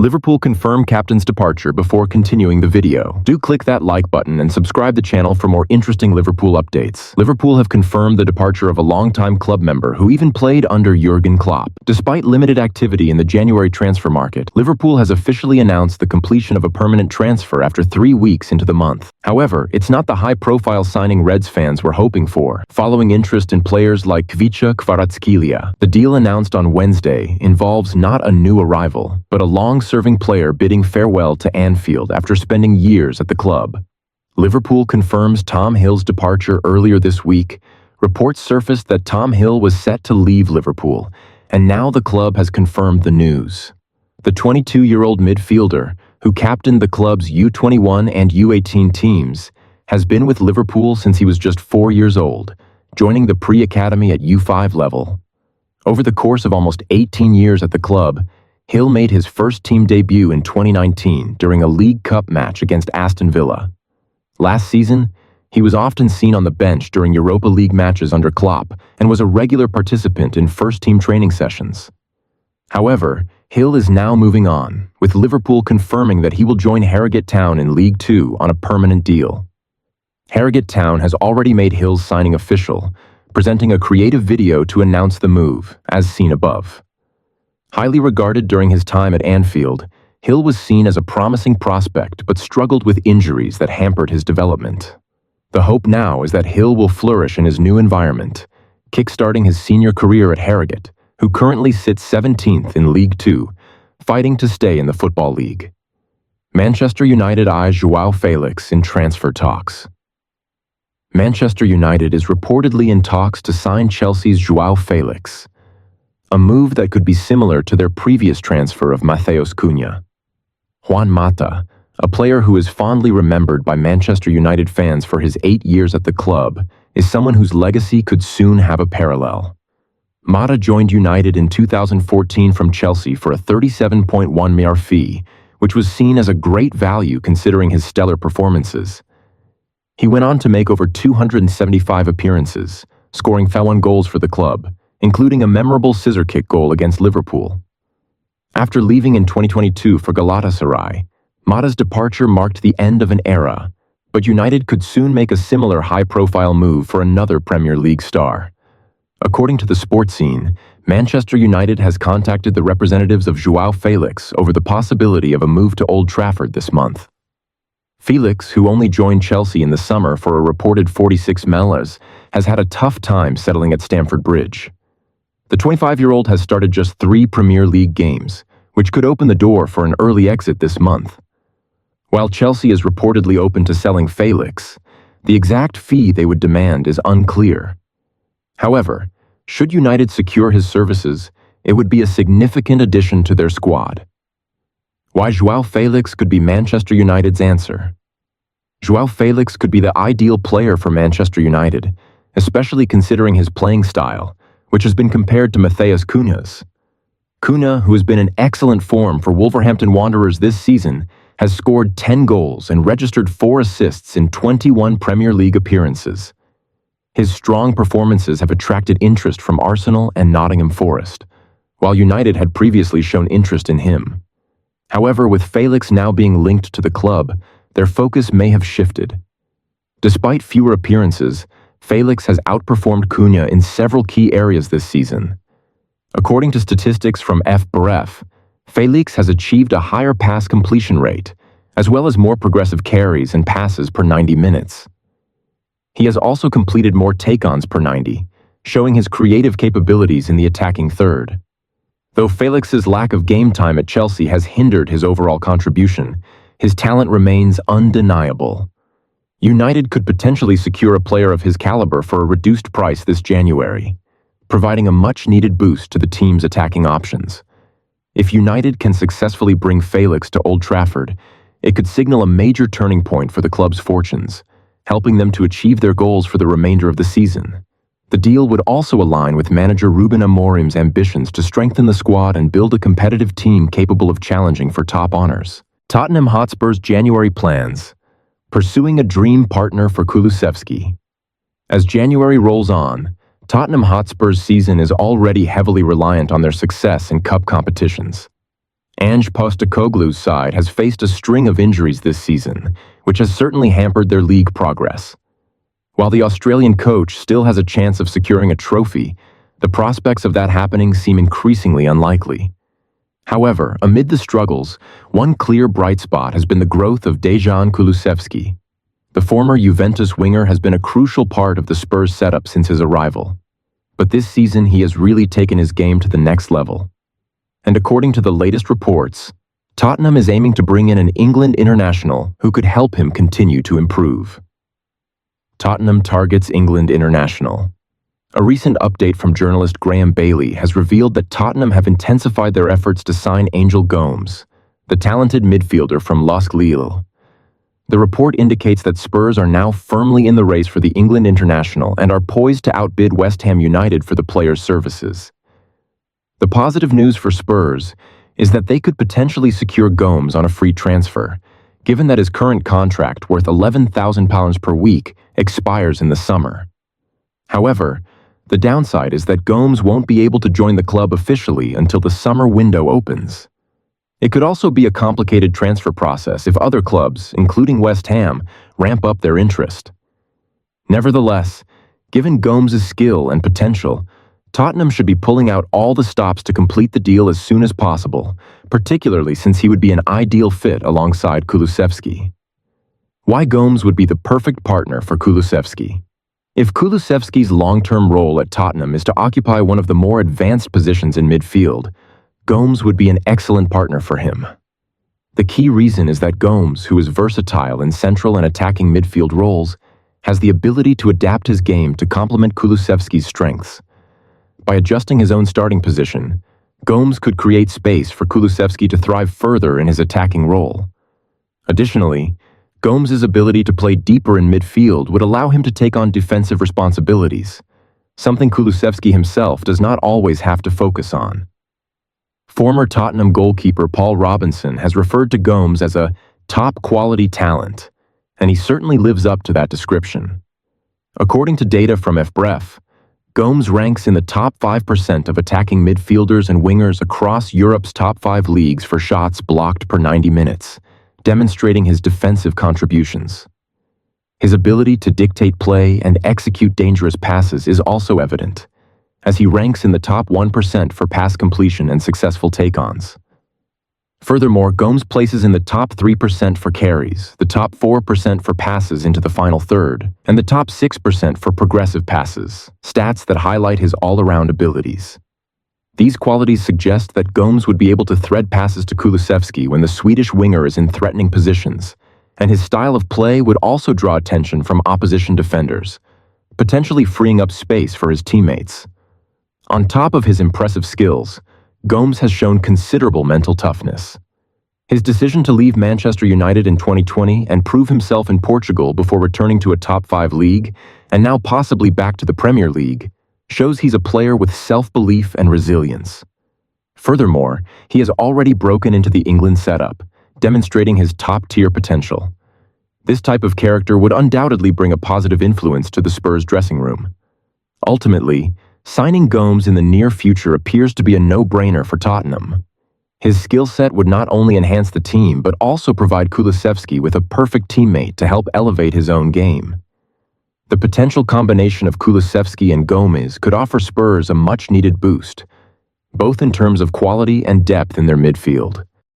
Liverpool confirm captain's departure before continuing the video. Do click that like button and subscribe the channel for more interesting Liverpool updates. Liverpool have confirmed the departure of a longtime club member who even played under Jurgen Klopp. Despite limited activity in the January transfer market, Liverpool has officially announced the completion of a permanent transfer after 3 weeks into the month. However, it's not the high-profile signing Reds fans were hoping for. Following interest in players like Kvicha Kvaratskhelia, the deal announced on Wednesday involves not a new arrival, but a long-serving player bidding farewell to Anfield after spending years at the club. Liverpool confirms Tom Hill's departure earlier this week. Reports surfaced that Tom Hill was set to leave Liverpool, and now the club has confirmed the news. The 22-year-old midfielder, who captained the club's U21 and U18 teams, has been with Liverpool since he was just 4 years old, joining the pre-academy at U5 level. Over the course of almost 18 years at the club, Hill made his first team debut in 2019 during a League Cup match against Aston Villa. Last season, he was often seen on the bench during Europa League matches under Klopp and was a regular participant in first-team training sessions. However, Hill is now moving on, with Liverpool confirming that he will join Harrogate Town in League Two on a permanent deal. Harrogate Town has already made Hill's signing official, presenting a creative video to announce the move, as seen above. Highly regarded during his time at Anfield, Hill was seen as a promising prospect but struggled with injuries that hampered his development. The hope now is that Hill will flourish in his new environment, kickstarting his senior career at Harrogate, who currently sits 17th in League Two, fighting to stay in the Football League. Manchester United eyes João Felix in transfer talks. Manchester United is reportedly in talks to sign Chelsea's João Felix, a move that could be similar to their previous transfer of Matheus Cunha. Juan Mata, a player who is fondly remembered by Manchester United fans for his 8 years at the club, is someone whose legacy could soon have a parallel. Mata joined United in 2014 from Chelsea for a £37.1 million fee, which was seen as a great value considering his stellar performances. He went on to make over 275 appearances, scoring 51 goals for the club, including a memorable scissor kick goal against Liverpool. After leaving in 2022 for Galatasaray, Mata's departure marked the end of an era, but United could soon make a similar high-profile move for another Premier League star. According to the sports scene, Manchester United has contacted the representatives of João Felix over the possibility of a move to Old Trafford this month. Felix, who only joined Chelsea in the summer for a reported 46 million, has had a tough time settling at Stamford Bridge. The 25-year-old has started just 3 Premier League games, which could open the door for an early exit this month. While Chelsea is reportedly open to selling Felix, the exact fee they would demand is unclear. However, should United secure his services, it would be a significant addition to their squad. Why João Felix could be Manchester United's answer. João Felix could be the ideal player for Manchester United, especially considering his playing style, which has been compared to Matheus Cunha's. Cunha, who has been in excellent form for Wolverhampton Wanderers this season, has scored 10 goals and registered 4 assists in 21 Premier League appearances. His strong performances have attracted interest from Arsenal and Nottingham Forest, while United had previously shown interest in him. However, with Felix now being linked to the club, their focus may have shifted. Despite fewer appearances, Felix has outperformed Cunha in several key areas this season. According to statistics from FBref, Felix has achieved a higher pass completion rate, as well as more progressive carries and passes per 90 minutes. He has also completed more take-ons per 90, showing his creative capabilities in the attacking third. Though Felix's lack of game time at Chelsea has hindered his overall contribution, his talent remains undeniable. United could potentially secure a player of his caliber for a reduced price this January, providing a much-needed boost to the team's attacking options. If United can successfully bring Felix to Old Trafford, it could signal a major turning point for the club's fortunes, helping them to achieve their goals for the remainder of the season. The deal would also align with manager Ruben Amorim's ambitions to strengthen the squad and build a competitive team capable of challenging for top honors. Tottenham Hotspur's January plans. Pursuing a dream partner for Kulusevski. As January rolls on, Tottenham Hotspur's season is already heavily reliant on their success in cup competitions. Ange Postecoglou's side has faced a string of injuries this season, which has certainly hampered their league progress. While the Australian coach still has a chance of securing a trophy, the prospects of that happening seem increasingly unlikely. However, amid the struggles, one clear bright spot has been the growth of Dejan Kulusevski. The former Juventus winger has been a crucial part of the Spurs setup since his arrival. But this season he has really taken his game to the next level. And according to the latest reports, Tottenham is aiming to bring in an England international who could help him continue to improve. Tottenham targets England international. A recent update from journalist Graham Bailey has revealed that Tottenham have intensified their efforts to sign Angel Gomes, the talented midfielder from Lille. The report indicates that Spurs are now firmly in the race for the England international and are poised to outbid West Ham United for the player's services. The positive news for Spurs is that they could potentially secure Gomes on a free transfer, given that his current contract, worth £11,000 per week, expires in the summer. However, the downside is that Gomes won't be able to join the club officially until the summer window opens. It could also be a complicated transfer process if other clubs, including West Ham, ramp up their interest. Nevertheless, given Gomes' skill and potential, Tottenham should be pulling out all the stops to complete the deal as soon as possible, particularly since he would be an ideal fit alongside Kulusevski. Why Gomes would be the perfect partner for Kulusevski? If Kulusevski's long-term role at Tottenham is to occupy one of the more advanced positions in midfield, Gomes would be an excellent partner for him. The key reason is that Gomes, who is versatile in central and attacking midfield roles, has the ability to adapt his game to complement Kulusevski's strengths. By adjusting his own starting position, Gomes could create space for Kulusevski to thrive further in his attacking role. Additionally, Gomes' ability to play deeper in midfield would allow him to take on defensive responsibilities, something Kulusevski himself does not always have to focus on. Former Tottenham goalkeeper Paul Robinson has referred to Gomes as a top-quality talent, and he certainly lives up to that description. According to data from FBref, Gomes ranks in the top 5% of attacking midfielders and wingers across Europe's top 5 leagues for shots blocked per 90 minutes, demonstrating his defensive contributions. His ability to dictate play and execute dangerous passes is also evident, as he ranks in the top 1% for pass completion and successful take-ons. Furthermore, Gomes places in the top 3% for carries, the top 4% for passes into the final third, and the top 6% for progressive passes, stats that highlight his all-around abilities. These qualities suggest that Gomes would be able to thread passes to Kulusevski when the Swedish winger is in threatening positions, and his style of play would also draw attention from opposition defenders, potentially freeing up space for his teammates. On top of his impressive skills, Gomes has shown considerable mental toughness. His decision to leave Manchester United in 2020 and prove himself in Portugal before returning to a top 5 league, and now possibly back to the Premier League, shows he's a player with self-belief and resilience. Furthermore, he has already broken into the England setup, demonstrating his top-tier potential. This type of character would undoubtedly bring a positive influence to the Spurs dressing room. Ultimately, signing Gomes in the near future appears to be a no-brainer for Tottenham. His skill set would not only enhance the team but also provide Kulusevski with a perfect teammate to help elevate his own game. The potential combination of Kulusevski and Gomes could offer Spurs a much-needed boost, both in terms of quality and depth in their midfield.